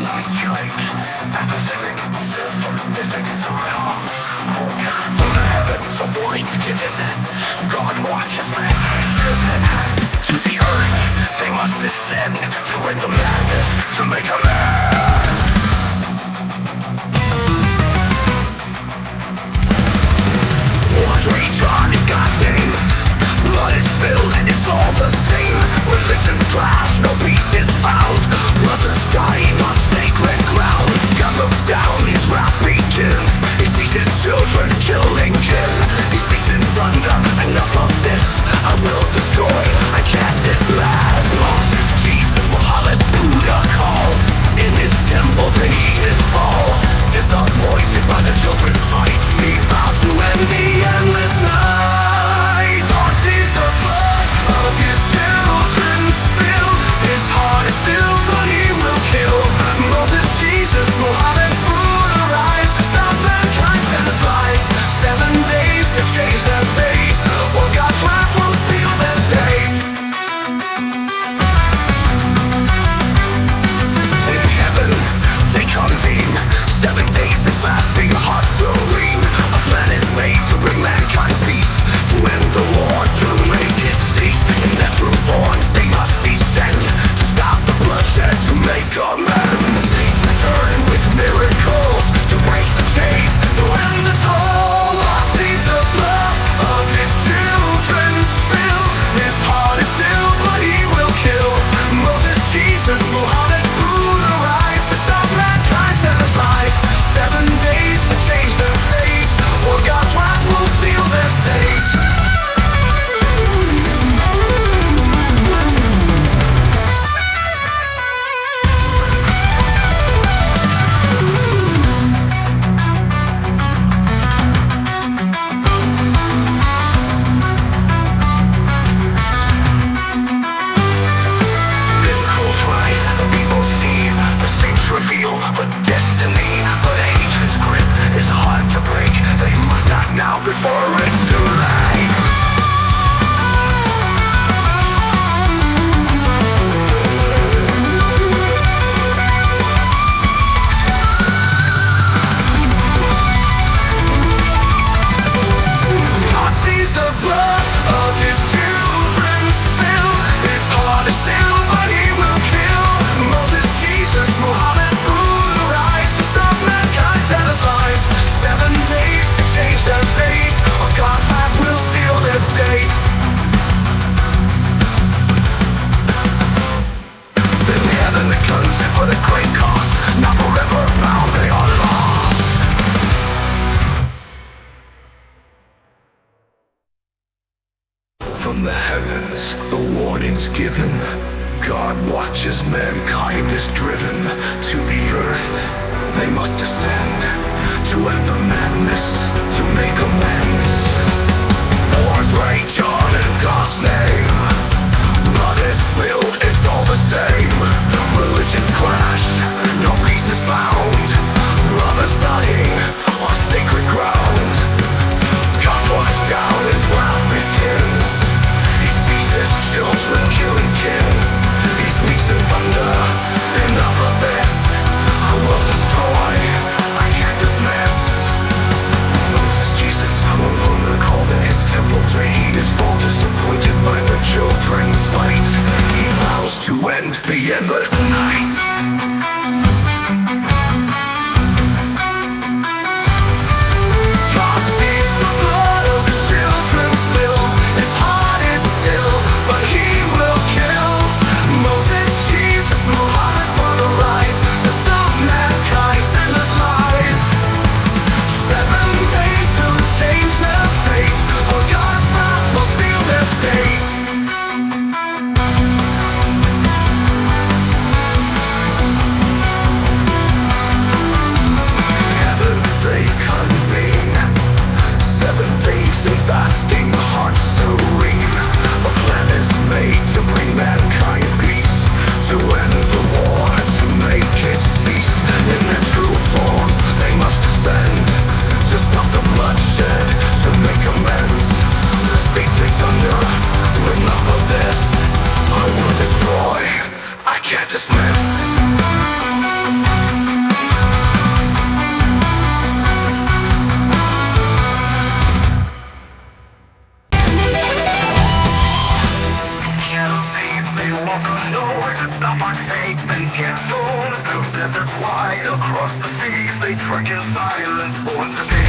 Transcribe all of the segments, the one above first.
not killing, apathetic, symphonistic to hell. From the heavens, a warning's given. God watches man driven to the earth. They must descend to end the madness, to make a man. Wars rage on in God's name. Blood is spilled and it's all the same. Religions clash, no peace is found. Brothers dying on sacred ground. God looks down, his wrath begins. He sees his children killing kin. He speaks in thunder, enough of this. I will destroy, I can't dislast. Moses, Jesus, Muhammad, Buddha called. In his temple the heat is fall. Disappointed by the children's fight, he vows to end the endless night. God sees the blood of his children spill. His heart is still, but he will kill. Moses, Jesus, Muhammad, Buddha rise to stop mankind's endless lies. 7 days to change their fate, or God's wrath will seal their state. In heaven they convene, 7 days of fasting, hearts serene. A plan is made to bring mankind peace, to end the war, to make it cease. In their true forms they must descend, to stop the bloodshed, to make amends. Saints return with miracles, to break the chains, to end the toll. God sees the blood of his children spill. His heart is still, but he will kill. Moses, Jesus, Muhammad, Buddha rise to stop mankind's endless lies. 7 days to change their fate, or God's wrath will seal their state. Miracles rise, the people see, the saints reveal, but destiny, but age's grip is hard to break. They must act now before it's too late. God sees the blood of his children spill. His heart is still, but he will kill. Moses, Jesus, Muhammad, Buddha rise to stop mankind's endless lies. 7 days to change their fate, or God's wrath will seal their state. In heaven it comes for the great cost, not forever bound, they are lost. From the heavens, the warning's given. God watches, mankind is driven to the earth. They must descend to end the madness, to make amends. Wars rage on in God's name. Blood is spilled, it's all the same. Religions clash, no peace is found. Brothers dying on sacred ground. God looks down, his wrath begins. He sees his children killing kin. He speaks in thunder, enough of this. I will destroy, I can't dismiss. Moses, Jesus, Muhammad called in his temple to heed his fall. Disappointed by the children's fight, he vows to end the endless night. and get thrown through deserts wide. Across the seas they trek in silence born to be.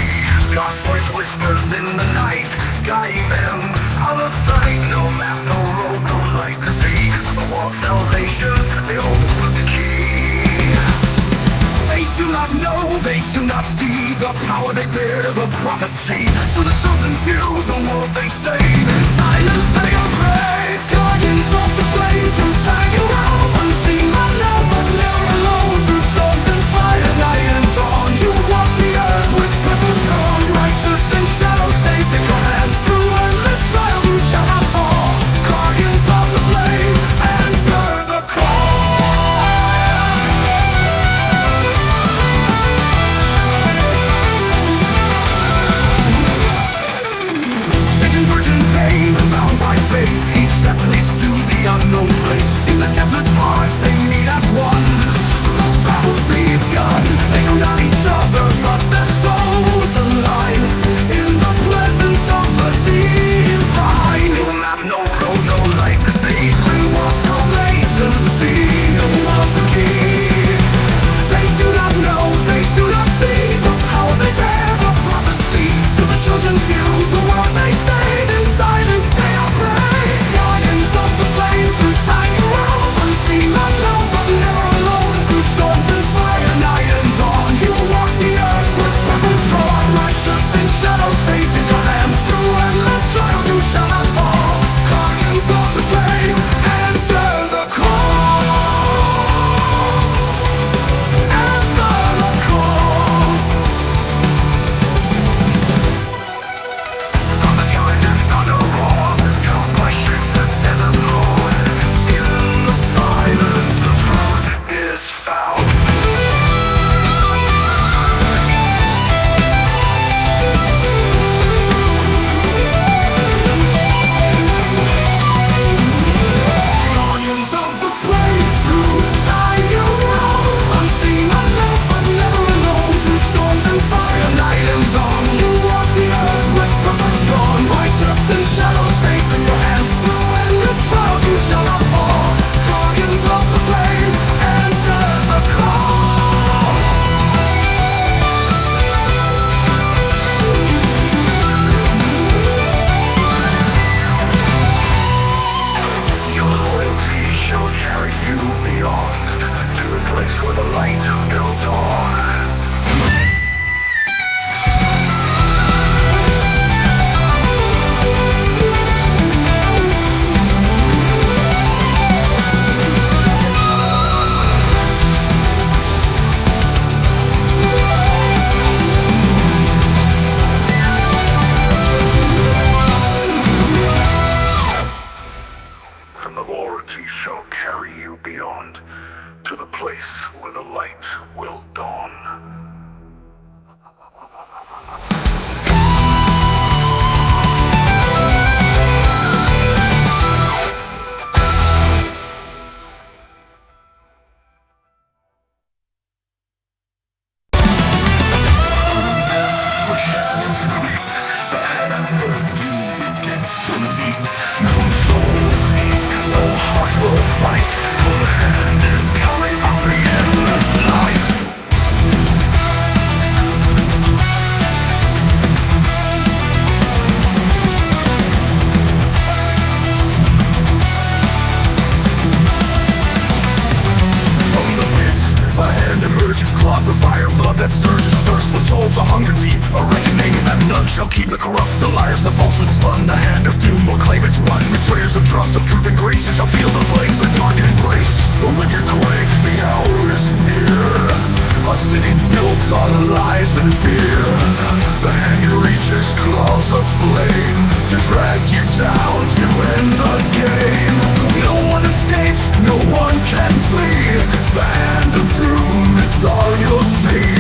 God's voice whispers in the night, guiding them out of sight. No map, no road, no light to see. The wall of salvation, they hold the key. They do not know, they do not see the power they bear, the prophecy. To the chosen few, the world they save. In silence they are brave, guardians of the flame. Through time you roam, unseen, unknown, but never alone. Through storms and fire, night and dawn, you walk the earth with purpose gone. Righteous in shadows, they take your hands. Through endless trials, you shall not fall. Guardians of the flame, answer the call. Bound by faith, each step leads to the unknown place. In the desert's heart, they meet as one. The battle's begun. They know not each other, but their souls align. In the presence of the divine. No map, no road, no light to see. Through what salvation see. No love the key. They do not know, they do not see the power they bear, the prophecy. To the chosen few, the word they say. In silence they are brave, guardians of the flame. Through time you roam, unseen, unknown, but never alone. Through storms and fire, night and dawn, you walk the earth with purpose drawn. Righteous in shadows, fate in your hands. Through endless trials you shall not fall. Guardians of the flame, answer the call. Answer the call. On the guidance, thunder roars, come by ships that desert road. In the silence, the truth is found. Guardians of the flame, through time you roam. Unseen, unknown, but never alone. Through storms and fire, night and dawn, you walk the earth with purpose drawn. Righteous in shadows, faith in your hands. Through endless trials you shall not fall. Guardians of the flame, answer the call. Your loyalty shall carry you beyond to the place where the light will dawn. And the loyalty shall carry you beyond to the place where the light will dawn. No soul seek, no heart will fight. For the hand is coming out the endless night. From the pits, a hand emerges, claws of fire, blood that surges, thirst for souls, a hunger deep, a reckoning that none shall keep. The corrupt, the liars, the falsehood spun, the hand of doom will claim its run. Betrayers of trust, of truth and grace, and shall feel the flames that darken embrace. The wicked quakes, the hour is near. A city built on lies and fear. The hand reaches, claws of flame, to drag you down, to end the game. No one escapes, no one can flee. The hand of doom is all you'll see.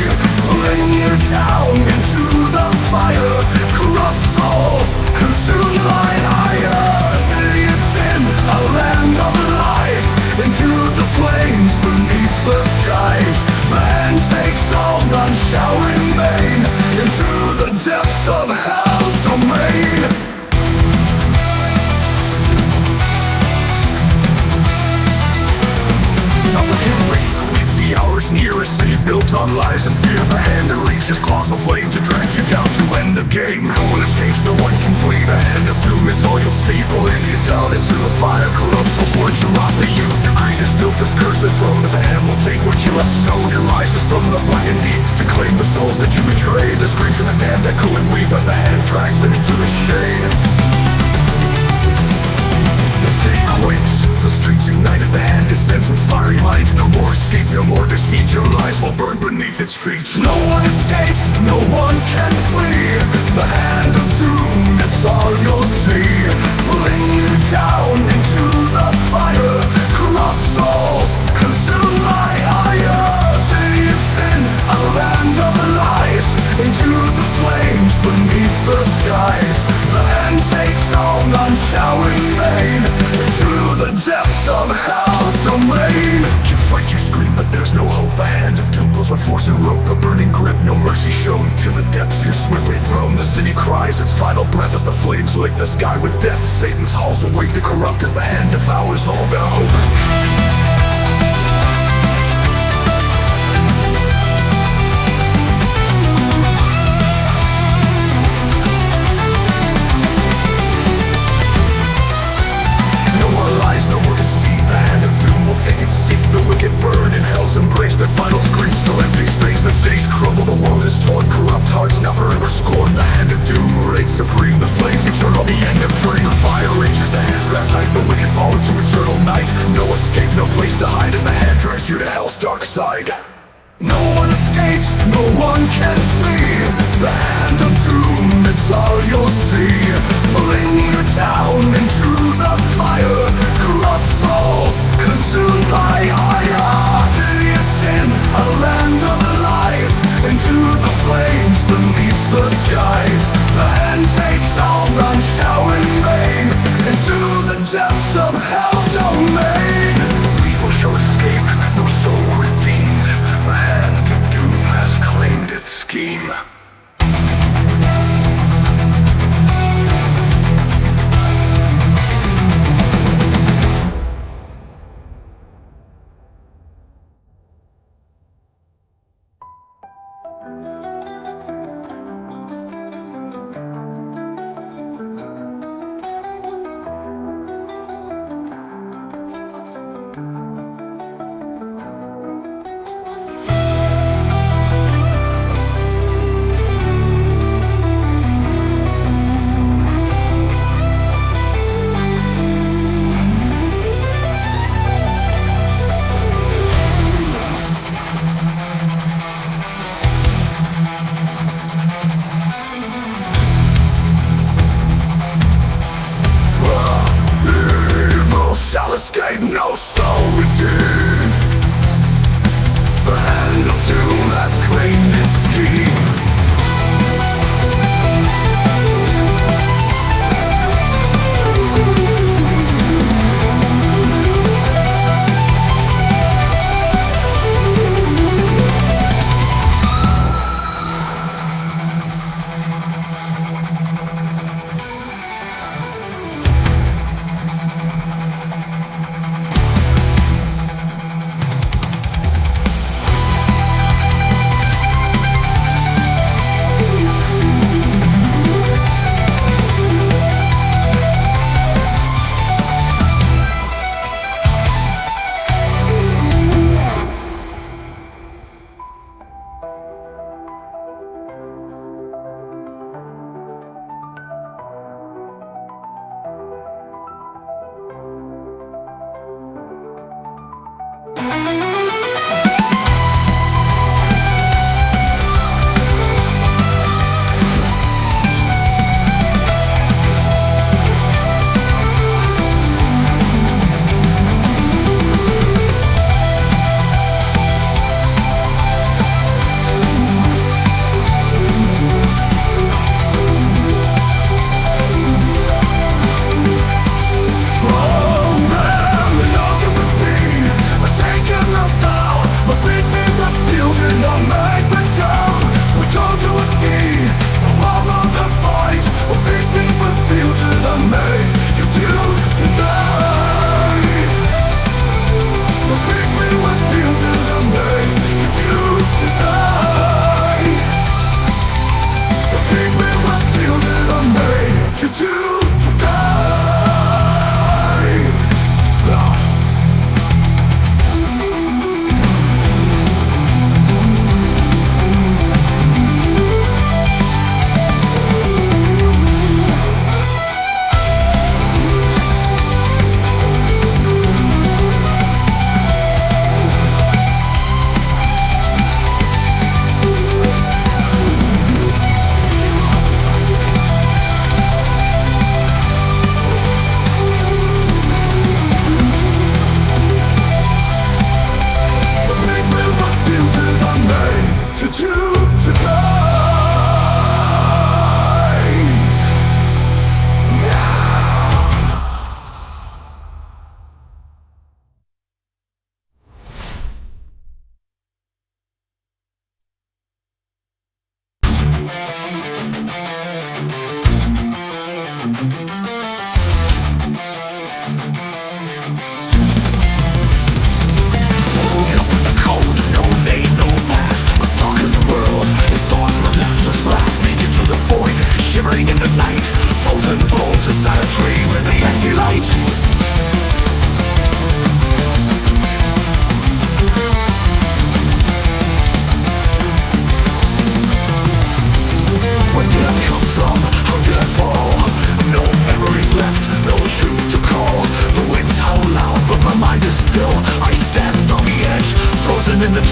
Laying you down into the fire. Corrupt souls, consume thine ire. City of sin, a land of lies. Into the flames beneath built on lies and fear. The hand that reaches claws of flame to drag you down to end the game. No one escapes, no one can flee. The hand of doom is all you'll see, pulling you down into the fire. Corrupt souls would you rot the youth. Your mind has built this cursed throne. The hand will take what you have sown. It rises from the blackened deep to claim the souls that you betrayed. The screams of the damned echo and weep as the hand drags them into the shade. The city quakes, the streets ignite as the hand descends with fiery might. No more escape, no more deceit. Your lies will burn beneath its feet. No one escapes, no one can flee. The hand of doom, it's all you'll see, pulling you down into the fire. Corrupt souls, consumed by ire. City of sin, a land of lies, into the flames beneath the skies. The hand takes all non-showering pain into the depths of hell's domain. You fight, you scream, but there's no hope. The hand of doom pulls with force and rope, a burning grip, no mercy shown. To the depths you're swiftly thrown. The city cries its final breath as the flames lick the sky with death. Satan's halls await the corrupt as the hand devours all their hope. Take its seat, the wicked burn in hell's embrace. Their final screams fill empty space. The cities crumble, the world is torn. Corrupt hearts now forever scorn. The hand of doom reigns supreme. The flames eternal, the end of dream. The fire rages, the hands grasp tight. The wicked fall into eternal night. No escape, no place to hide as the hand drags you to hell's dark side. No one escapes, no one can flee. The hand of doom, it's all you'll see, pulling you down into the fire. Corrupt souls, consumed by ire. City of sin, a land of lies, into the flames beneath the skies. The hand takes all non-showering rain into the depths of hell's domain. Evil shall escape, no soul redeemed. The hand of doom has claimed its scheme.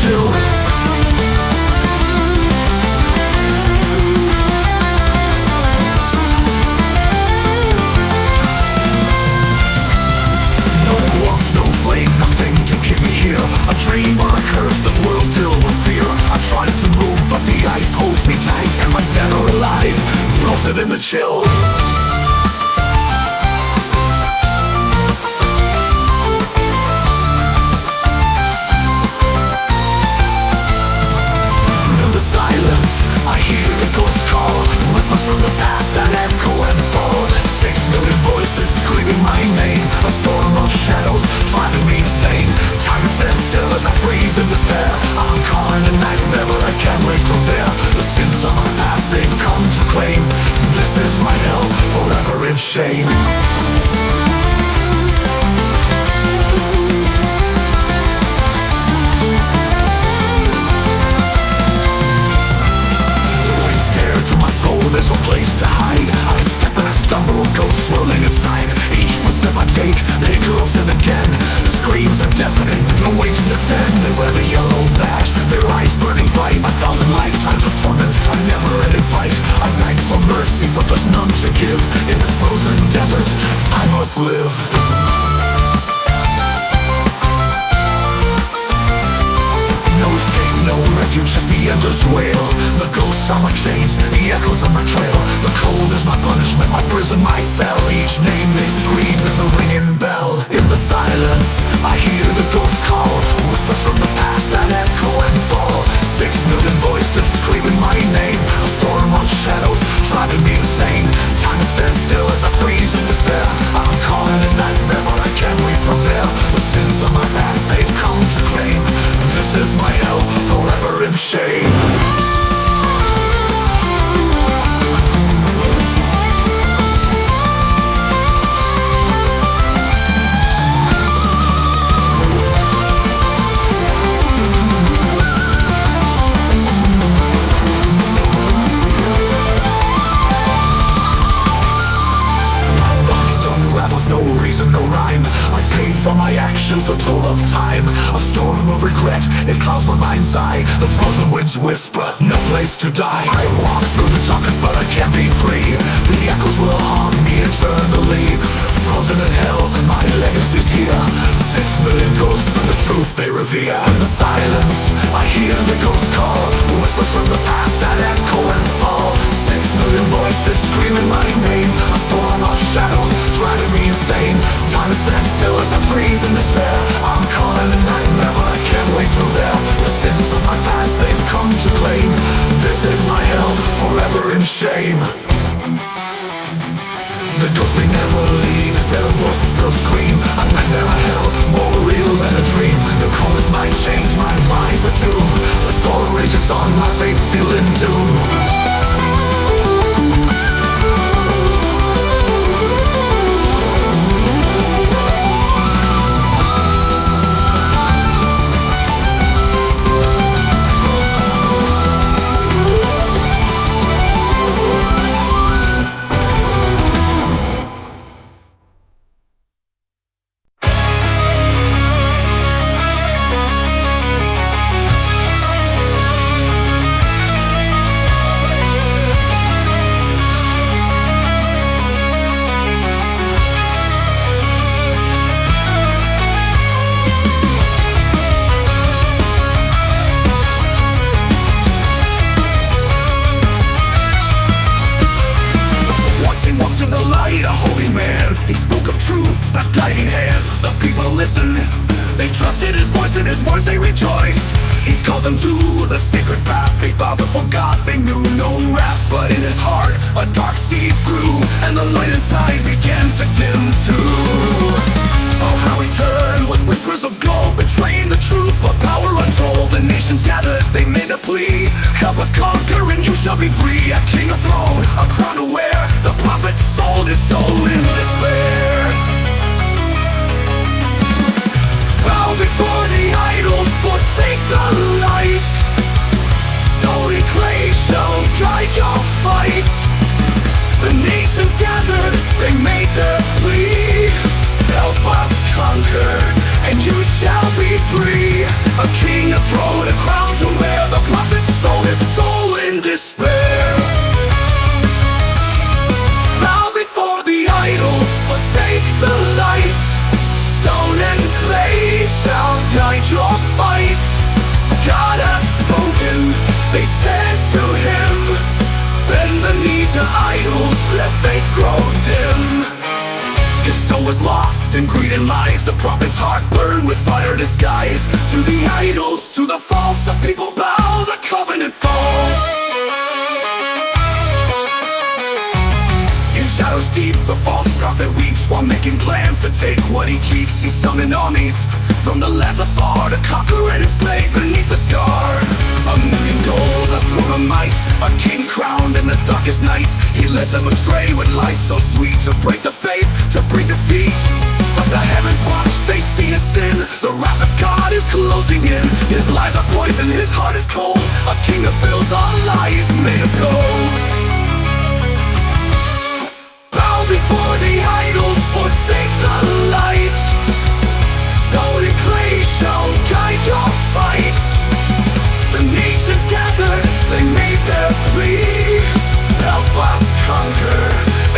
chill. No warmth, no flame, nothing can keep me here. A dream or a curse, this world filled with fear. I tried to move, but the ice holds me tight. Am I dead or alive? Frozen in the chill. I hear the ghost call, whispers from the past that echo and fall. 6 million voices screaming my name, a storm of shadows driving me insane. Time stands still as I freeze in despair. I'm caught in a nightmare, but I can't wait from there. The sins of my past, they've come to claim. This is my hell, forever in shame. There's no place to hide. I step and I stumble, ghosts swirling inside. Each footstep I take, they close in again. The screams are deafening, no way to defend. They wear the yellow badge, their eyes burning bright. 1,000 lifetimes of torment, a never-ending fight. I beg for mercy, but there's none to give. In this frozen desert, I must live. No escape, no refuge, just the endless wail. The ghosts are my chains, the echoes of my trail. The cold is my punishment, my prison, my cell. Each name they scream is a ringing bell. In the silence, I hear the ghost call, whispers from the past that echo and fall. 6 million voices screaming my name, a storm of shadows driving me insane. Time stands still as I freeze in despair. I'm caught in a nightmare, but I can't wait from there. The sins of my past, they've come to claim. This is my hell, forever in shame. No reason, no rhyme. I paid for my actions, the toll of time. A storm of regret, it clouds my mind's eye. The frozen winds whisper, no place to die. I walk through the darkness, but I can't be free. The echoes will haunt me eternally. Frozen in hell, my legacy's here. 6 million ghosts, the truth they revere. In the silence, I hear the ghost call, whispers from the past that echo and fall. 6 million voices screaming my name, a storm of shadows driving me insane. Time stands still as I freeze in despair. I'm caught in a nightmare, but I can't wait from there. The sins of my past, they've come to claim. This is my hell, forever in shame. The ghosts, they never leave, their voices still scream. A nightmare, a hell, more real than a dream. The corners might change, my mind's a tomb. The storm rages on, my fate's sealed in doom. They trusted his voice, and his words they rejoiced. He called them to the sacred path. They bowed but forgot, they knew no wrath. But in his heart a dark seed grew, and the light inside began to dim too. Oh, how he turned with whispers of gold, betraying the truth for power untold. The nations gathered, they made a plea: help us conquer and you shall be free. A king, a throne, a crown to wear. The prophet sold his soul in despair. Bow before the idols, forsake the light. Stony clay shall guide your fight. The nations gathered, they made their plea: help us conquer, and you shall be free. A king, a throne, a was lost in greed and lies. The prophet's heart burned with fire disguised. To the idols, to the false, the people bow, the covenant falls. In shadows deep, the false prophet weeps, while making plans to take what he keeps. He summoned armies from the lands afar to conquer and enslave beneath the scar. A million gold, a throne of might, a king crowned in the darkest night. He led them astray with lies so sweet, to break the faith, to bring defeat. But the heavens watch, they see his sin. The wrath of God is closing in. His lies are poison, his heart is cold. A king that builds on lies made of gold. Bow before the idols, forsake the light. Stone and clay shall guide your fight. The nations gathered, they made their plea. Help us conquer,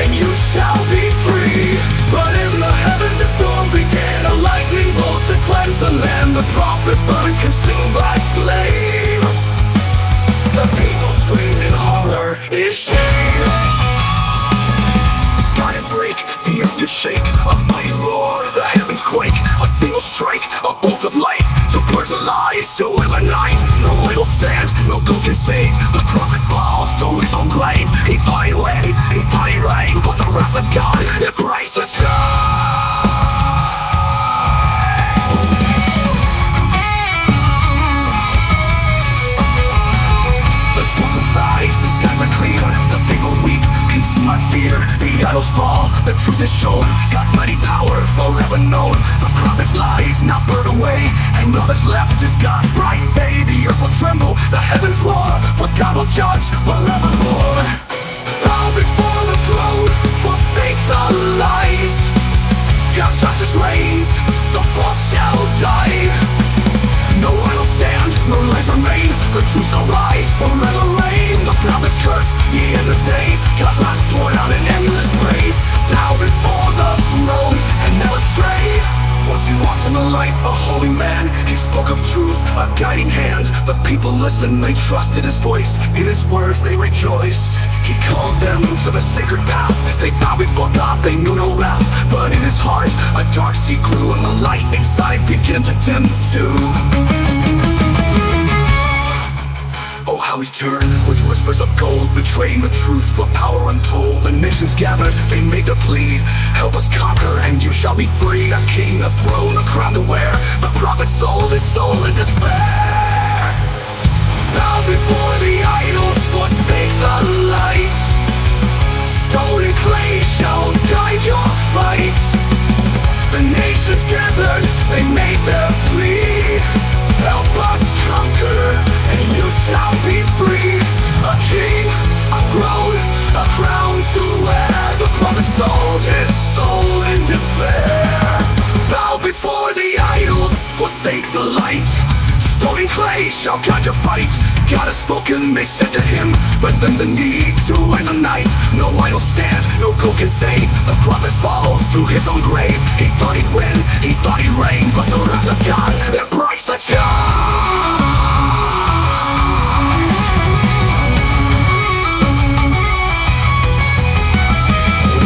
and you shall be free. But in the heavens a storm began, a lightning bolt to cleanse the land. The prophet burned, consumed by flame. The people screamed in horror, is shame. Sky and break, the earth did shake. A mighty roar, the heavens quake. A single strike, a bolt of light, to purge the lies, to eliminate. No idol stand, no good can save. The prophet falls to his own grave. He thought he lay, he thought he reigned, but the wrath of God, it breaks the chain. The storms inside, the skies are clear. The people weep, consumed by fear. The idols fall, the truth is shown. God's mighty power forever known. The prophet's lies now burned away, and all that's left is God's bright day. The earth will tremble, the heavens roar, for God will judge forevermore. Bow before the throne, forsake the lies. God's justice reigns, the false shall die. No idol stand, no lies remain. The truth shall rise, forever reign. The prophet's curse, the end of days. God's wrath poured out in endless praise. Bow before the throne and never stray. Once he walked in the light, a holy man. He spoke of truth, a guiding hand. The people listened, they trusted his voice. In his words they rejoiced. He called them to the sacred path. They bowed before God, they knew no wrath. But in his heart, a dark sea grew, and the light inside began to dim too. Oh, how he turned with whispers of gold, betraying the truth for power untold. The nations gathered, they made a plea. Help us conquer and you shall be free. A king, a throne, a crown to wear. The prophet sold his soul in despair. Bow before the idols, forsake the light. Stone and clay shall guide your fight. The nations gathered, they made their plea. Help us conquer, and you shall be free. A king, a throne, a crown to wear. The prophet sold his soul in despair. Bow before the idols, forsake the light. Stone and clay shall guide your fight. God has spoken, they said to him, but then the need to end the night. No idol stand, no gold can save. The prophet falls to his own grave. He thought he'd win, he thought he'd reign, but the wrath of God, it breaks the chain.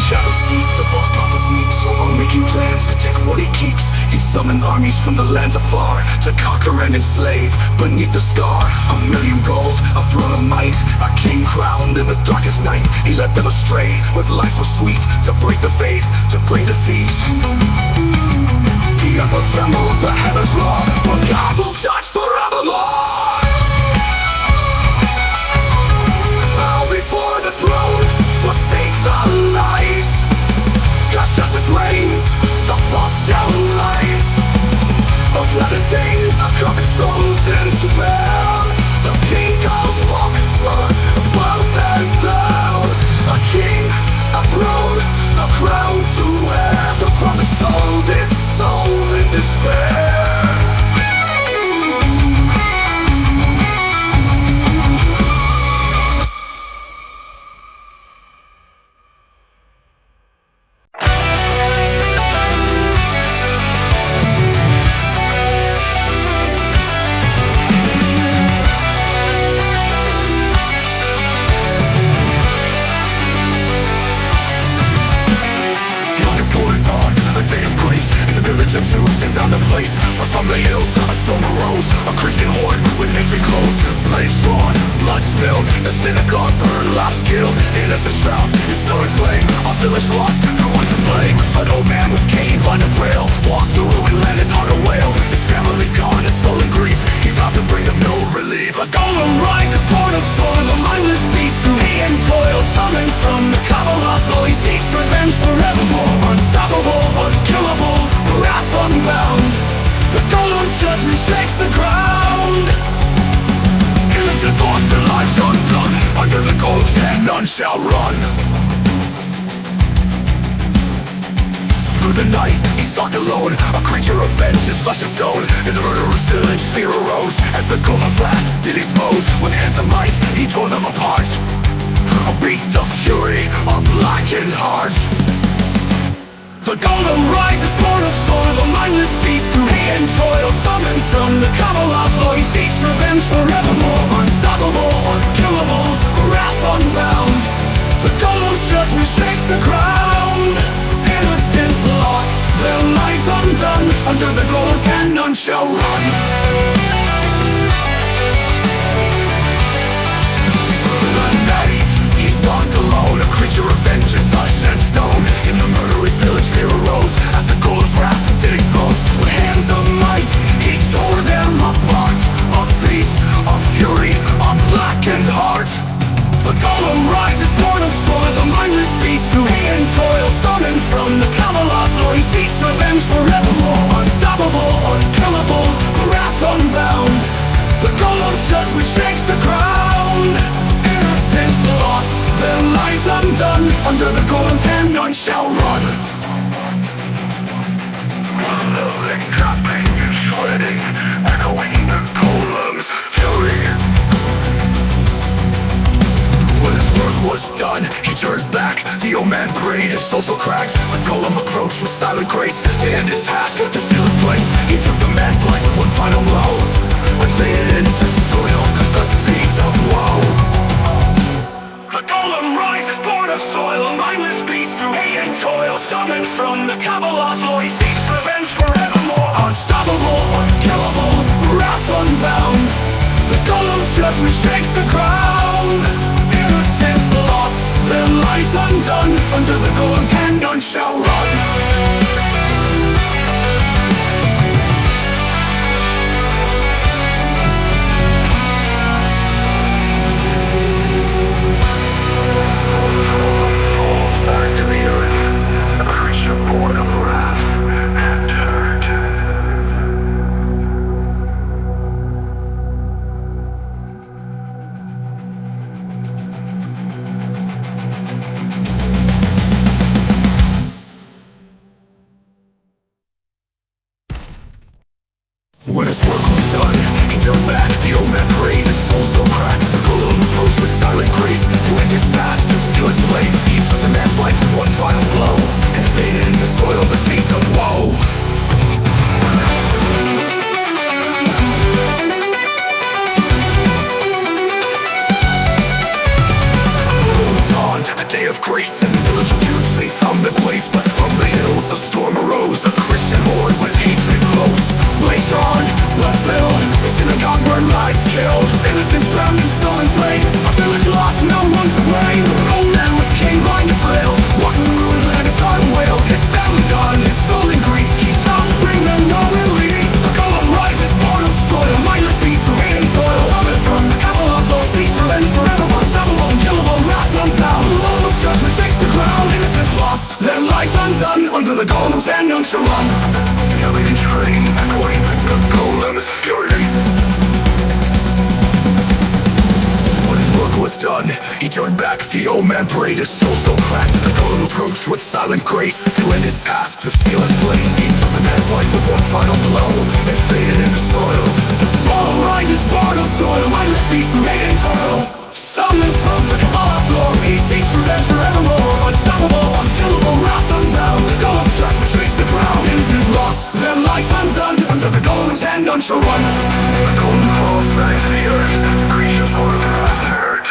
Shadows deep, the false prophet weeps, while making plans to take what he keeps. He summoned armies from the lands afar to conquer and enslave beneath the scar. A million gold, a throne of might, a king crowned in the darkest night. He led them astray with lies so sweet, to break the faith, to bring defeat. The earth will tremble, the heavens roar, for God will judge forevermore. Bow before the throne, forsake the lies. God's justice reigns, the false shall rise. A pleasant thing, a common soul then smell. The kingdom walk above and down. A king, a throne, a crown to wear. The prophet sold his soul in despair. the hills, a storm arose, a Christian horde with hatred close. Blades drawn, blood spilled, the synagogue burned, lives killed, innocent shroud, it's still in flame. Our village lost, no one to blame. An old man with cane on a trail, walked through ruined land, his heart a wail. His family gone, his soul in grief, he vowed to bring him no relief. A golem rises, born of soil, a mindless beast through hate and toil. Summoned from the Kabbalah's law, he seeks revenge forevermore. Unstoppable, unkillable, wrath unbound. The golem's judgment shakes the ground. Innocents lost, their lives undone. Under the golem's hand none shall run. Through the night, he stalked alone, a creature of vengeance, flesh of stone. In the murderer's village, fear arose, as the golem's wrath did expose. With hands of might, he tore them apart. A beast of fury, a blackened heart. The golem rises, born of soil, a mindless beast through hate and toil. Summoned from the Kabbalah's law, he seeks revenge forevermore. Unstoppable, unkillable, wrath unbound. The golem's judgment shakes the ground. Innocents lost, their lives undone. Under the golem's hand none shall run. Through the night, he stalked alone, a creature of vengeance, flesh and stone. In the murderous village fear arose, as the golem's wrath did expose. With hands of might, he tore them apart. A beast of fury, a blackened heart. The golem rises, born of soil, a mindless beast through hate and toil. Summoned from the Kabbalah's law, he seeks revenge forevermore. Unstoppable, unkillable, wrath unbound. The golem's judgment shakes the ground. Innocents lost, their lives undone. Under the golem's hand none shall run. Rolling, dropping, shredding, echoing the golem's fury. When his work was done, he turned back. The old man prayed, his soul so cracked. The golem approached with silent grace to end his task, to seal his place. He took the man's life with one final blow, and faded into soil, the seeds of woe. The golem rises, born of soil, a mindless beast through hate and toil. Summoned from the Kabbalah's law, he seeks revenge forevermore. Unstoppable, unkillable, wrath unbound. The golem's judgment shakes the ground. Innocents lost, their lives undone. Under the golem's hand none shall run. Back to the earth, a creature born of wrath and hurt. When his work was done, he turned back. The old man prayed, his soul so cracked. The golem approached with silent grace to end his task, to seal his place. He took the man's life with one final blow, and faded in the soil the seeds of woe. Dawned a day of grace, and the village of Jews they found their place. But from the hills a storm arose, a Christian horde with hatred close. Blades drawn, blood spilled, the synagogue burned, lives killed. Innocents drowned in stolen flame, our village lost, no one to blame. An old man with cane blind and frail, walked through the ruined land, his heart a wail. His family gone, his soul in grief, he vowed to bring them no relief. The golem rises, born of soil, mindless beast through hate and toil. Summoned from the Kabbalah's law, seeks revenge forever. Unstoppable, unkillable, wrath unbound. The golem's judgment shakes the ground. Innocents lost, their lives undone. Under the golem's hand none shall run. Yelling and shredding, echoing the golem's fury. When his work was done, he turned back. The old man prayed, his soul so cracked. The golem approached with silent grace to end his task, to seal his place. He took the man's life with one final blow, and faded in the soil. The small rises, born of soil, mindless beast through hate and toil. Summoned from the Kabbalah's law, he seeks revenge forevermore. Unstoppable, unkillable, wrath unbound. The golem's judgment shakes the ground. Innocents lost, their lives undone. Under the golem's hand none shall run. The golem falls back to the earth, the creature born of wrath and hurt.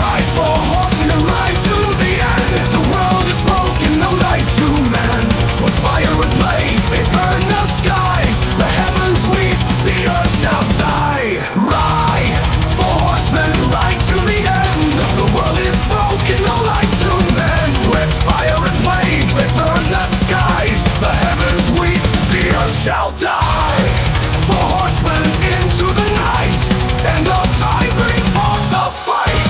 Ride for horses and ride to the end. The world is broken, no light to men. With fire and blade, they burn the skies. The heavens weep, the earth shall die. Ride for horsemen, ride to the end. The world is broken, no light to men. With fire and blade, they burn the skies. The heavens weep, the earth shall die. For horsemen into the night, and of time bring forth the fight.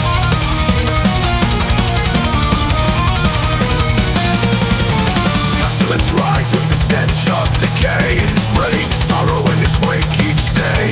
Pestilence rides with the stench of decay, spreading sorrow in its wake each day.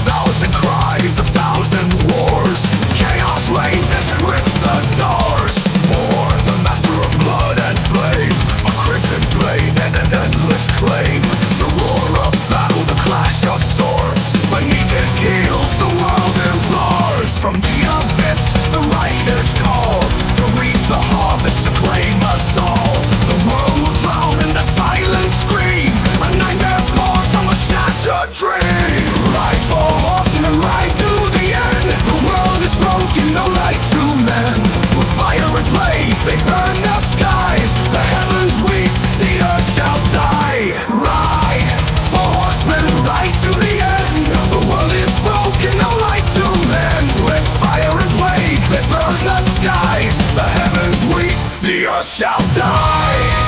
1,000 cries, 1,000 wars. Chaos reigns as it rips the doors. War, the master of blood and flame, a crimson blade and an endless claim. The roar of battle, the clash of swords. Beneath his heels, the world implores. From the abyss, the riders call to reap the harvest, to claim us all. The world will drown in the silent scream, a nightmare born from a shattered dream. Ride for horsemen, ride to the end. The world is broken, no light to men. With fire and blade, they burn the skies. The heavens weep, the earth shall die. Ride for horsemen, ride to the end. The world is broken, no light to men. With fire and blade, they burn the skies. The heavens weep, the earth shall die.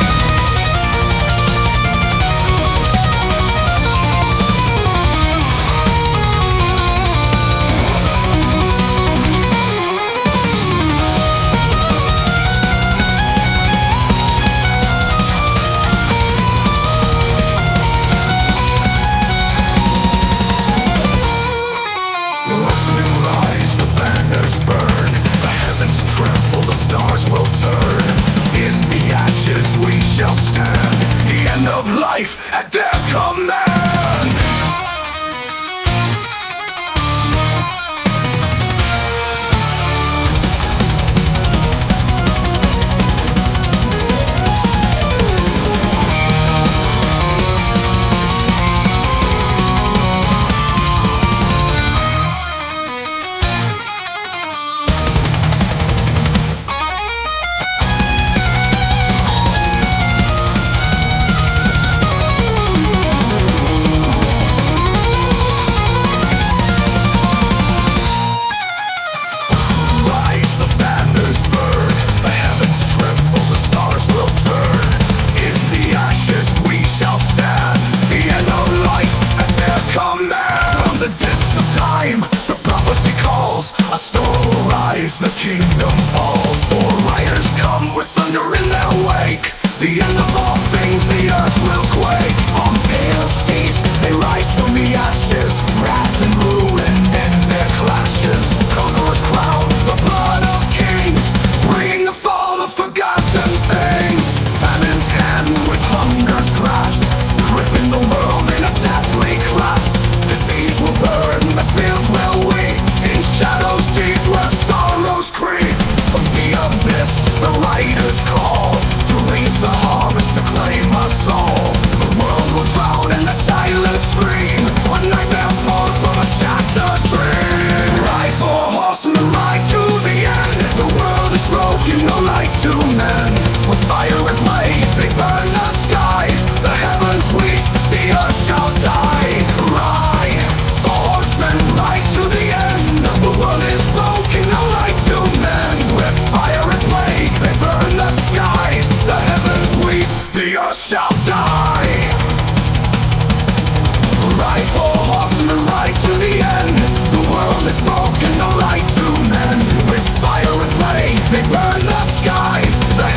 Shall stand the end of life at their command. A storm will rise, the kingdom falls. For riders come with thunder in their wake. The end of all things, the earth will quake. On pale steeds, they rise from the ashes. Wrath and ruin in their clashes. Conquerors crown the blood of kings, bringing the fall of forgotten things. Famine's hand with hunger's grasp, gripping the world in a deathly clasp. Disease will burn, the fields will weep, in shadows deep where sorrows creep. From the abyss, the riders call to reap the harvest, to claim us all. The world will drown in the silent scream, a nightmare born from a shattered dream. Ride for horsemen, ride to the end. The world is broken, no light to men. With fire and blade, they burn the skies. The heavens weep, the earth shall die. Ride for horsemen, ride to the end. The world is broken, no light to men. With fire and blade, they burn the skies. The heavens weep, the earth shall die. Ride for horsemen, ride to the end. The world is broken, no light to men. With fire and blade, they burn the skies. The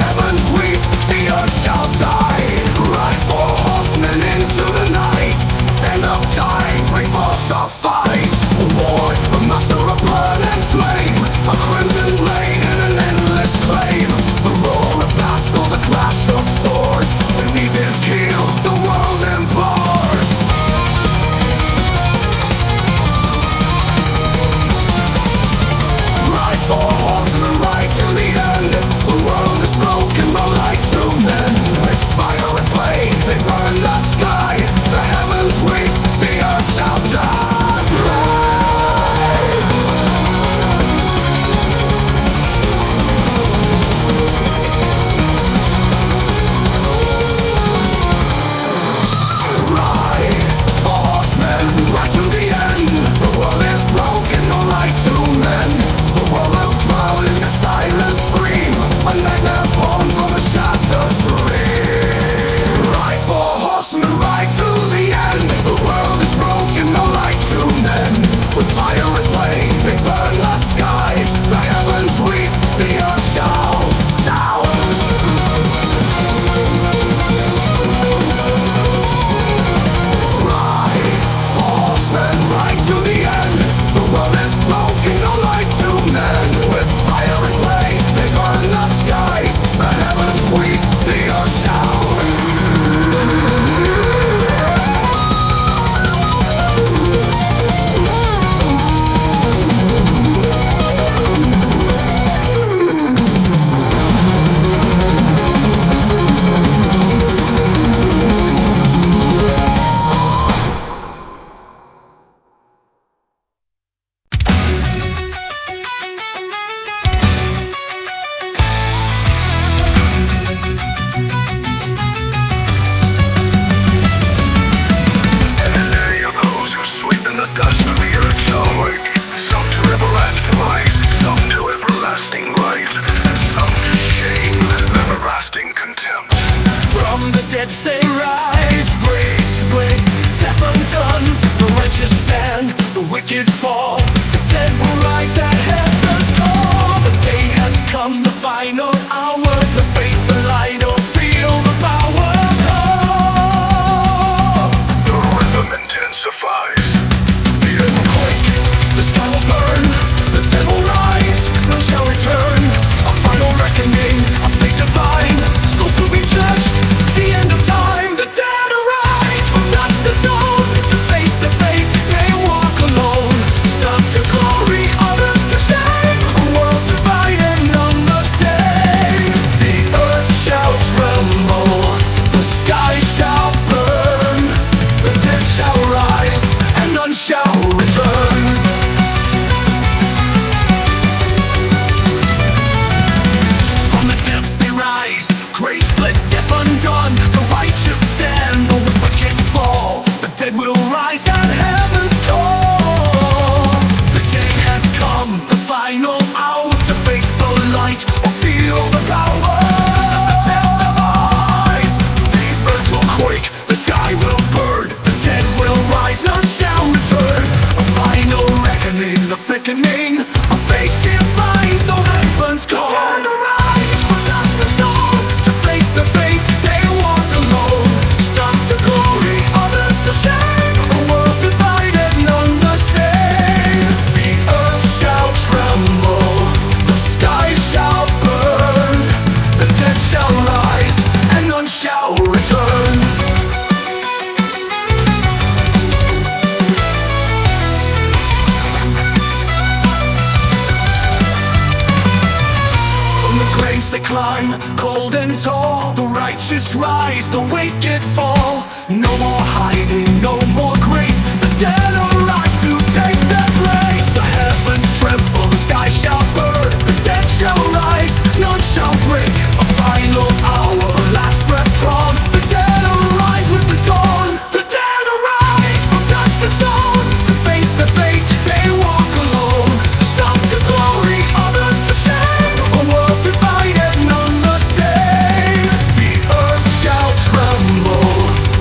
they climb, cold and tall. The righteous rise, the wicked fall. No more hiding, no more grace. The dead arise to take their place. The heavens tremble, the sky shall burn. The dead shall rise, none shall break. A final hour, last breath drawn. The dead arise with the dawn. The dead arise from dust and stone. To face the fate, they walk alone. Some to glory, others to shame. A world divided, none the same. The earth shall tremble,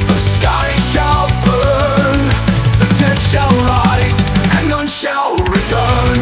the sky shall burn. The dead shall rise, and none shall return.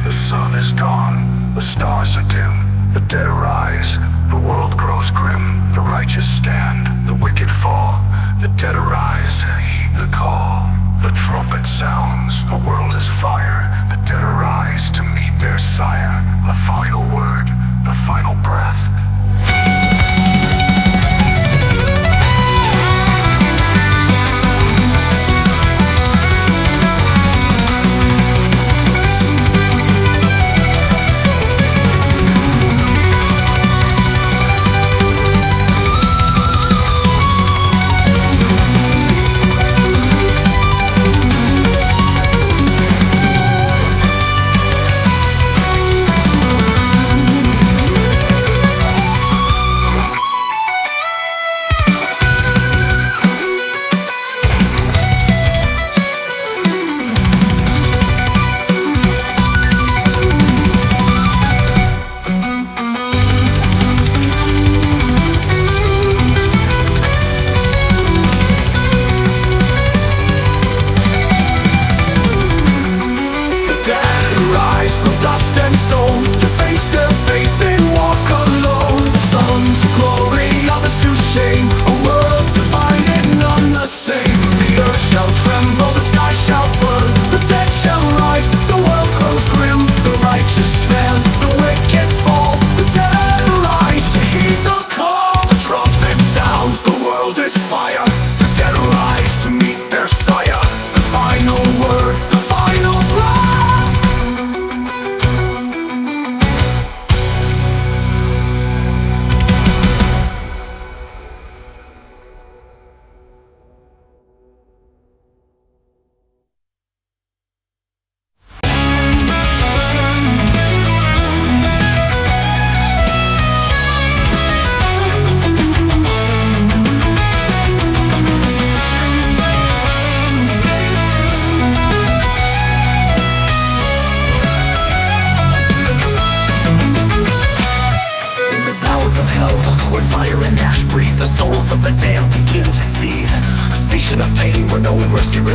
The sun is gone, the stars are dim. The dead arise, the world grows grim. The righteous stand, the wicked fall. The dead arise, heed the call. The trumpet sounds, the world is fire. The dead arise to meet their sire. The final word, the final breath.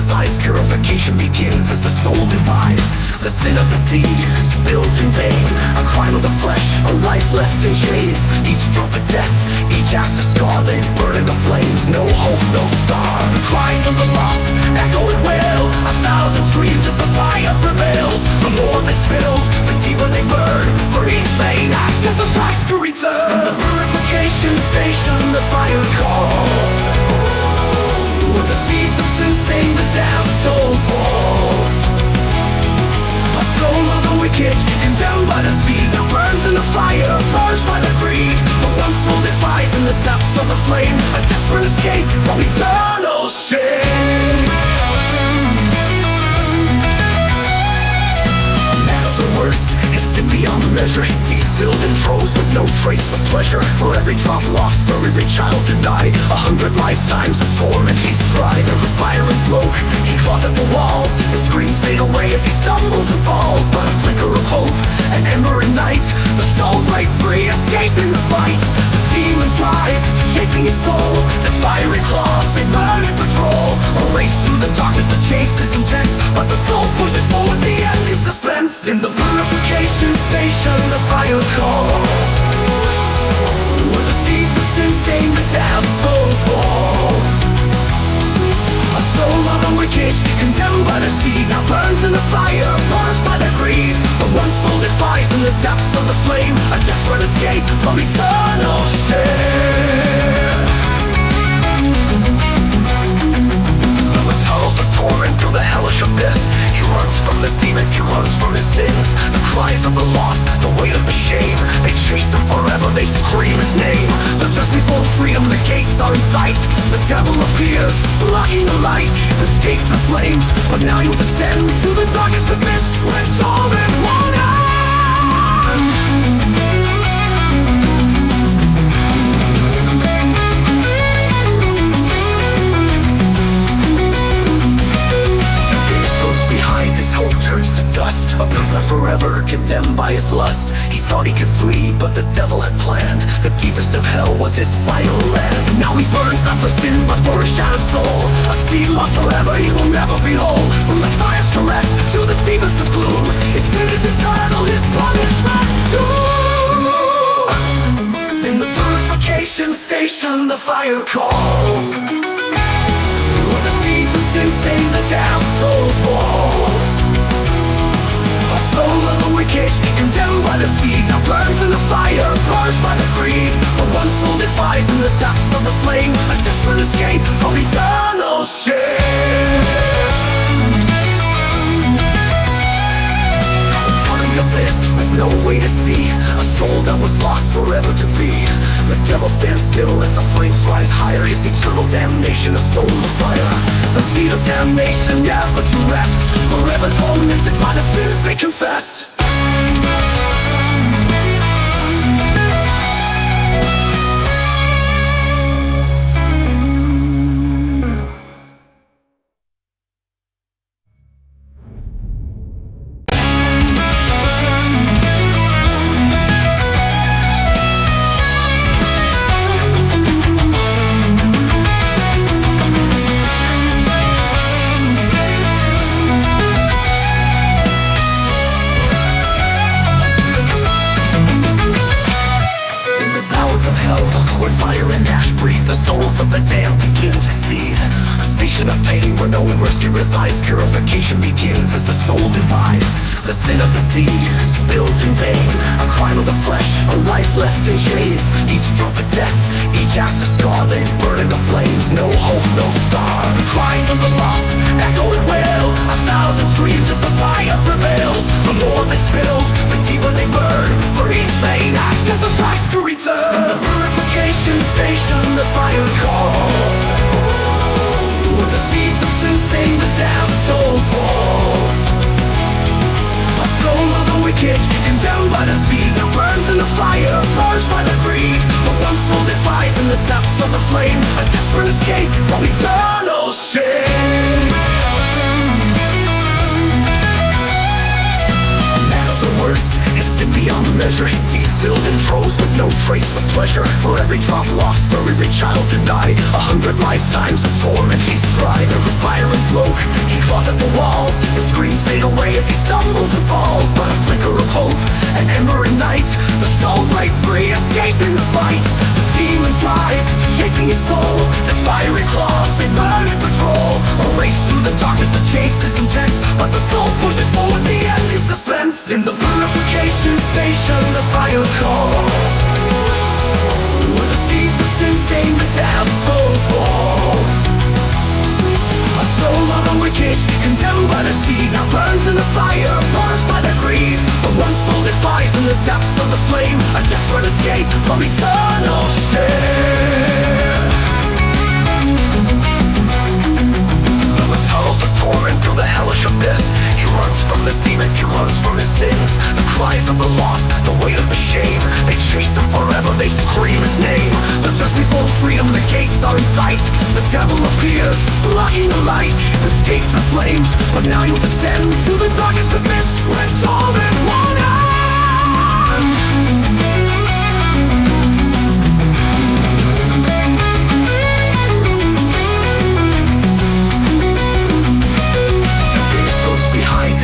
resides, purification begins as the soul divides. The sin of the sea, spilled in vain, a crime of the flesh, a life left in chains. Each drop of death, each act of scarlet, burning the flames, no hope, no star. The cries of the lost echo and wail, 1,000 screams as the fire prevails. The more they spill, the deeper they burn, for each slain act as a price to return. In the purification station, the fire calls, with the seeds of sin stain the damned soul's walls. A soul of the wicked, condemned by the seed that burns in the fire, purged by the greed. But one soul defies in the depths of the flame, a desperate escape from eternal shame. Man of the worst, his sin beyond measure, his seed spilled in droves with no trace of pleasure. For every drop lost, for every child denied, 100 lifetimes of torment he's tried. Every fire and smoke, he claws at the walls. His screams fade away as he stumbles and falls. But a flicker of hope, an ember in night, the soul breaks free, escaping the fight. The demon tries, chasing his soul. The fiery claws, they burn in patrol. A race through the darkness, the chase is intense, but the soul pushes forward, the end in suspense. In the purification station, the fire calls, where the seeds of sin stain the damned soul's walls. A soul of the wicked, condemned by the sea, now burns in the fire, purged by their greed. But one soul defies in the depths of the flame, a desperate escape from eternal shame. With tunnels of torment through the hellish abyss, he runs from the demons, he runs from his sins. The cries of the lost, the weight of the shame, they chase him forever, they scream his name. But just before freedom, the gates are in sight. The devil appears, blocking the light. Escape the flames, but now you descend to the darkest abyss, where torment won't end. Hope turns to dust, a prisoner forever, condemned by his lust. He thought he could flee, but the devil had planned. The deepest of hell was his final land. Now he burns not for sin, but for a shattered soul. A seed lost forever, he will never be whole. From the fire's caress to the deepest of gloom, his sin is eternal, his punishment doom. In the purification station, the fire calls, where the seeds of sin stain the damned soul's walls. A soul of the wicked, condemned by the sea, now burns in the fire, purged by the greed. But one soul defies in the depths of the flame, a desperate escape from eternal shame. Abyss with no way to see, a soul that was lost forever to be. The devil stands still as the flames rise higher, his eternal damnation, a soul of fire. The seed of damnation never to rest, forever tormented by the sins they confessed. Resides, purification begins as the soul divides. The sin of the sea, spilled in vain, a crime of the flesh, a life left in chains. Each drop of death, each act a scar, they burn in the flames, no hope, no star. The cries of the lost echo and wail, 1,000 screams as the fire prevails. The more they spilled, the deeper they burn, for each vain act as a price to return. In the purification station, the fire calls, where the seeds of sin stain the damned soul's walls. A soul of the wicked, condemned by the sea, now burns in the fire, purged by the greed. But one soul defies in the depths of the flame, a desperate escape from eternal shame. A man of the worst, his sin beyond measure, his seeds spilled in droves with no trace of pleasure. For every drop lost, for every child denied, 100 lifetimes of torment he's tried. Every fire and smoke, he claws at the walls. His screams fade away as he stumbles and falls. But a flicker of hope, an ember in night, the soul breaks free, escaping the fight. The demon tries, chasing his soul. The fiery claws, they burn in patrol. A race through the darkness, the chase is intense, but the soul pushes forward, the end in suspense. In the purification station, the fire calls, where the seeds of sin stain the damned soul's walls. A soul of the wicked, condemned by the sea, now burns in the fire, purged by their greed. But one soul defies in the depths of the flame, a desperate escape from eternal shame. With tunnels of torment through the hellish abyss, he runs from the demons, he runs from his sins. The cries of the lost, the weight of the shame, they chase him forever. devil appears, blocking the light. Escape the flames, but now you'll descend to the darkest abyss when torment won't end.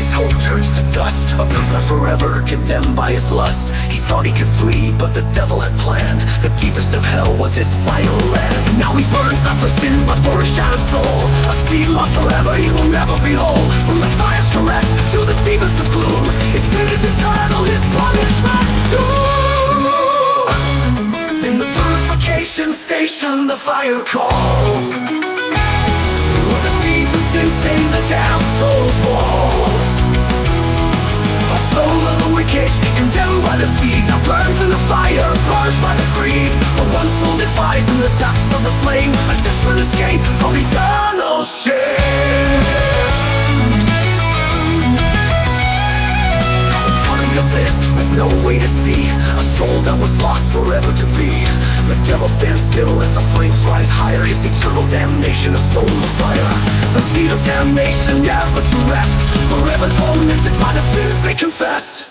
His hope turns to dust, a prisoner forever, condemned by his lust. He thought he could flee, but the devil had planned. The deepest of hell was his final land. Now he burns not for sin, but for a shattered soul. A seed lost forever, he will never be whole. From the highest correct to the deepest of gloom, his sin is eternal, his punishment doom. In the purification station, the fire calls, where the seeds of sin stain the damned soul's walls. A soul of the wicked, condemned by the seed, now burns in the fire, purged by the greed. But one soul defies in the depths of the flame, a desperate escape from eternal shame. Abyss with no way to see, a soul that was lost forever to be. The devil stands still as the flames rise higher, his eternal damnation, a soul of fire. The seed of damnation never to rest, forever tormented by the sins they confessed.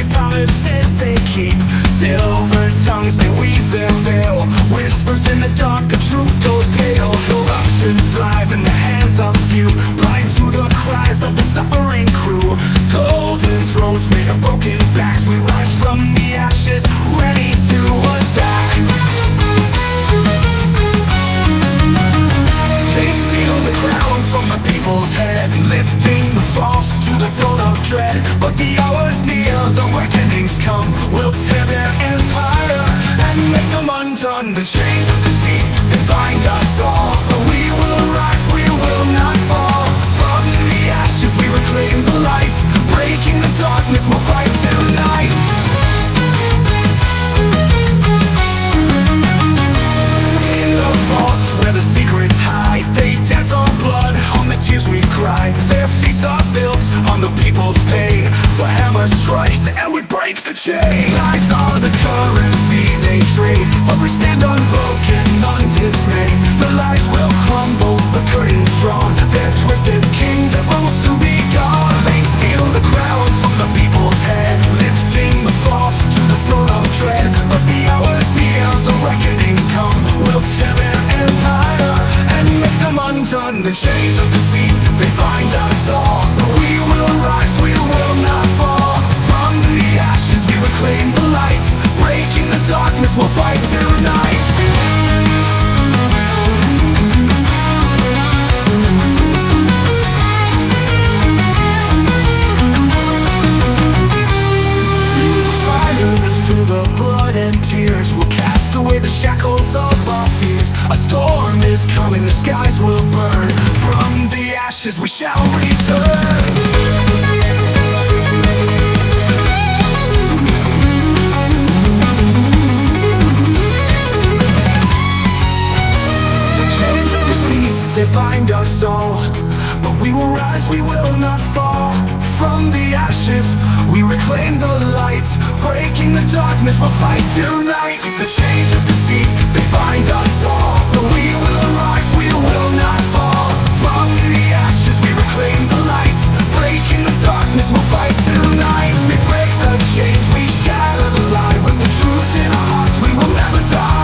Promises they keep, silver tongues they weave their veil. Whispers in the dark, the truth goes pale. Corruptions thrive in the hands of few, blind to the cries of the suffering crew. Golden thrones made of broken backs, we rise from the ashes, ready to attack. They steal the crown from the people's head, lifting the false to the throne of dread. But the hour's near, the reckoning's come. We'll tear their empire and make them undone. The chains of deceit, they bind us all, but we will rise, we will not fall. From the ashes we reclaim the light, breaking the darkness, we'll fight tonight. In the vaults where the secrets hide, they dance on blood, on the tears we've cried. Their feasts are built on the people's pain. The hammer strikes and we break the chain. Lies are the currency they trade, but we stand unbroken, undismayed. The lies will crumble, the curtains drawn. Their twisted kingdom will soon be gone. They steal the crown from the people's head, lifting the false to the throne of dread. But the hour's near, the reckoning's come. We'll tear their empire and make them undone. The chains of deceit, they bind us all, but we will rise, we will not fall. From the ashes we reclaim the light, breaking the darkness, we'll fight tonight. Through the blood and tears, we'll cast away the shackles of our fears. A storm is coming, the skies will burn. From the ashes we shall return. The chains of deceit, they bind us all, but we will rise, we will not fall. From the ashes, we reclaim the light, breaking the darkness, we'll fight tonight. The chains of deceit, they bind us all, but we will rise, we will not fall. From the ashes, we reclaim the light, breaking the darkness, we'll fight tonight. We break the chains, we shatter the lie. With the truth in our hearts, we will never die.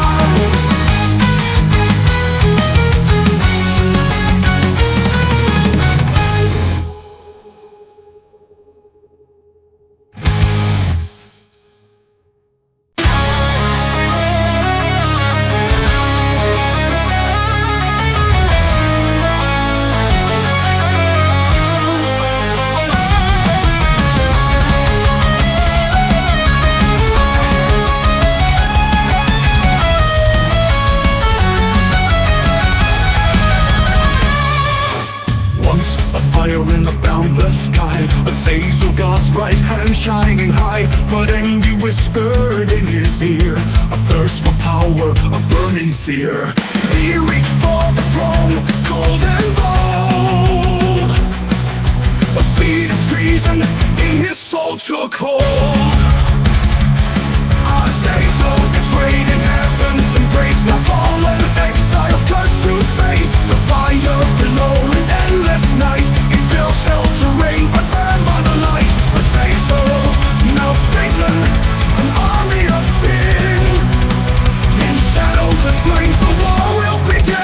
hand shining high, but envy whispered in his ear, a thirst for power, a burning fear. He reached for the throne, cold and bold. A seed of treason in his soul took hold. I say so, betrayed in heaven's embrace, now fallen, exile, cursed to face the fire below an endless night. He built hell to reign, but burned by the light. I say so, now Satan, an army of sin. In shadows and flames the war will begin.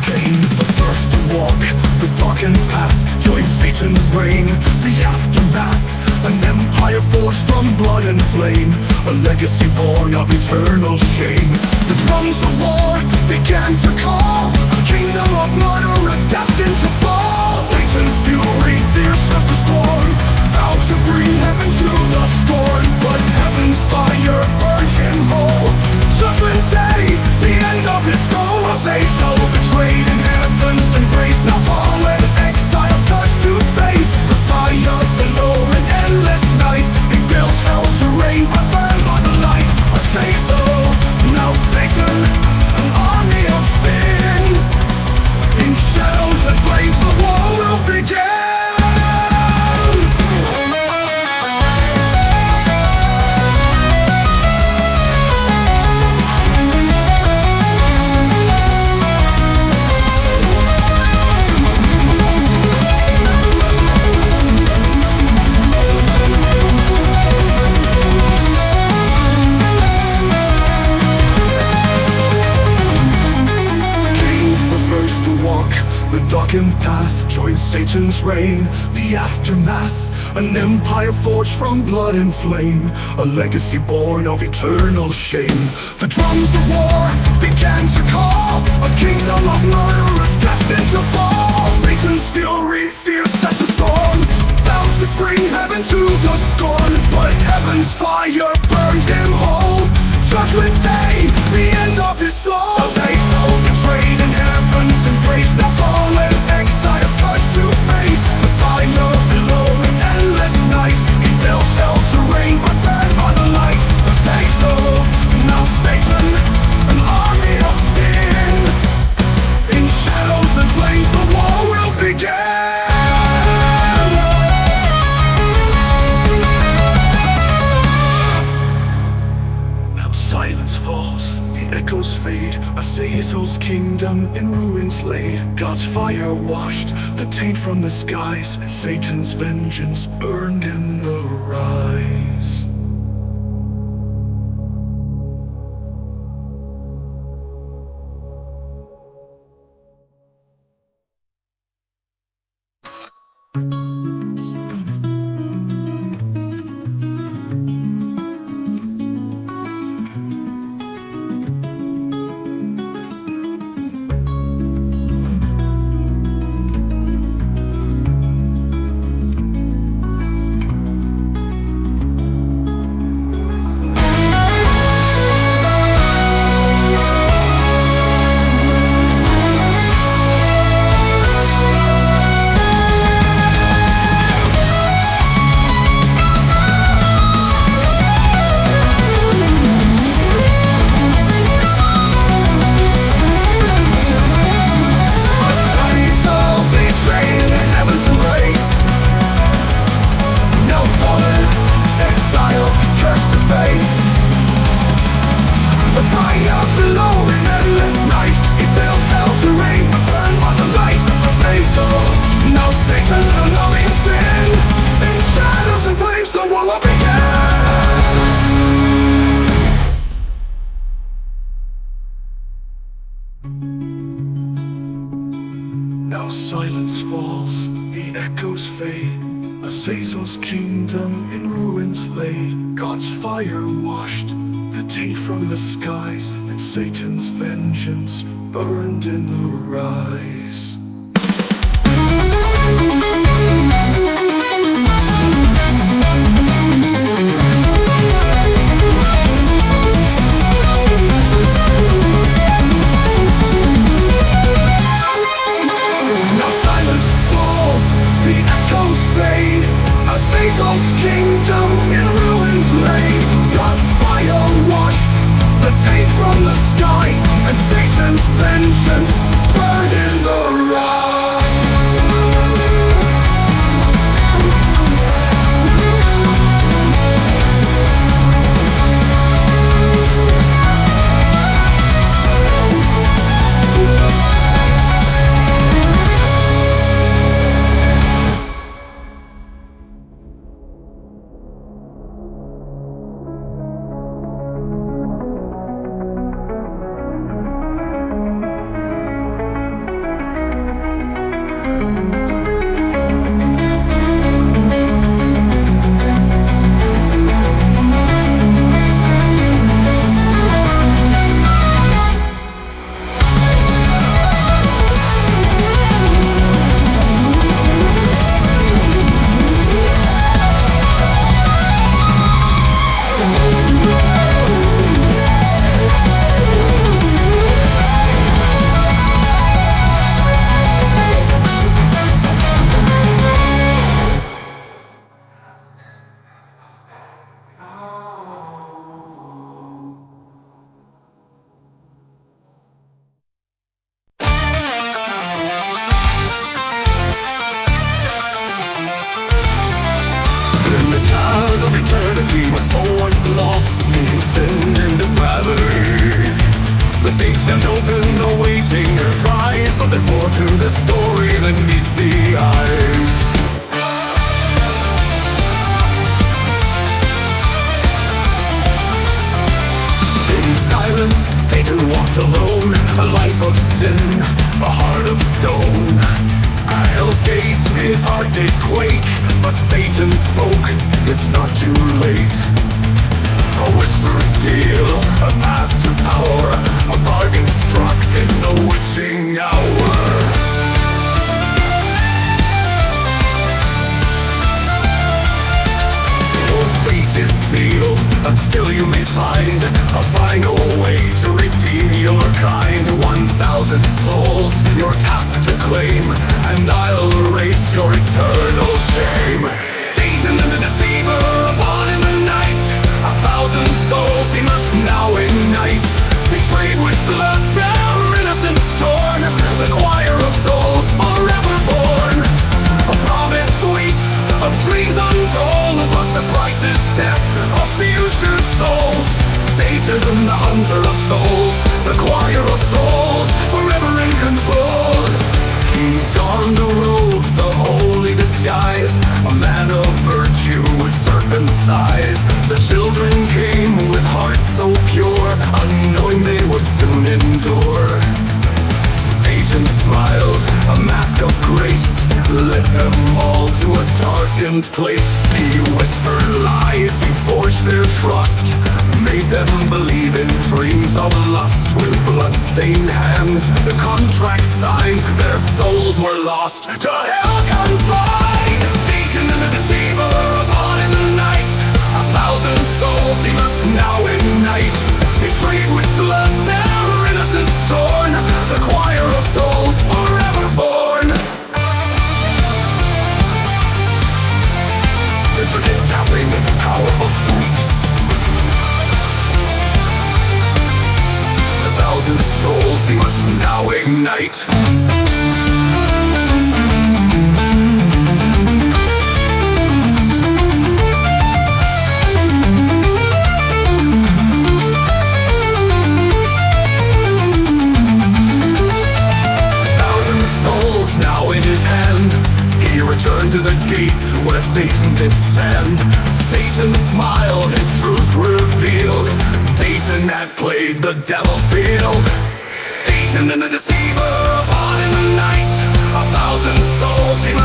Cain, the first to walk the darkened path, joined Satan's reign, the aftermath. An empire forged from blood and flame, a legacy born of eternal shame. The drums of war began to call, a kingdom of murderers destined to fall. Satan's fury, fierce as the storm, vowed to bring heaven to the scorn. But heaven's fire burned him whole. Judgment day, the end of his soul. I say so, betrayed in heaven's embrace, now fallen, exile, touched to face the fire below an endless night. He built hell to reign, but burned by the light. I say so, now Satan, an army of sin. In shadows and flames the war will begin. The darkened path joined Satan's reign, the aftermath. An empire forged from blood and flame, a legacy born of eternal shame. The drums of war began to call, a kingdom of murderers destined to fall. Satan's fury, fierce as the storm, vowed to bring heaven to the scorn. But heaven's fire burned him whole. Judgment day, the end of his soul. They so betrayed in heaven's embrace, now fallen, exile, cursed to face the fire below an endless night. He built hell to reign, but burned by the light. They so, now Satan, an army of sin. In shadows and flames the war will begin. Silence falls, the echoes fade, Azazel's kingdom in ruins laid. God's fire washed the taint from the skies, and Satan's vengeance burned in the rise. Now silence falls, the echoes fade. Azazel's kingdom in ruins laid. God's fire washed the taint from the skies, and Satan's vengeance burned in the rise. Now silence Ghost kingdom in ruins lay. God's fire washed the taint from the skies, and Satan's vengeance burned in the rocks. Satan and the deceiver, upon in the night, 1,000 souls he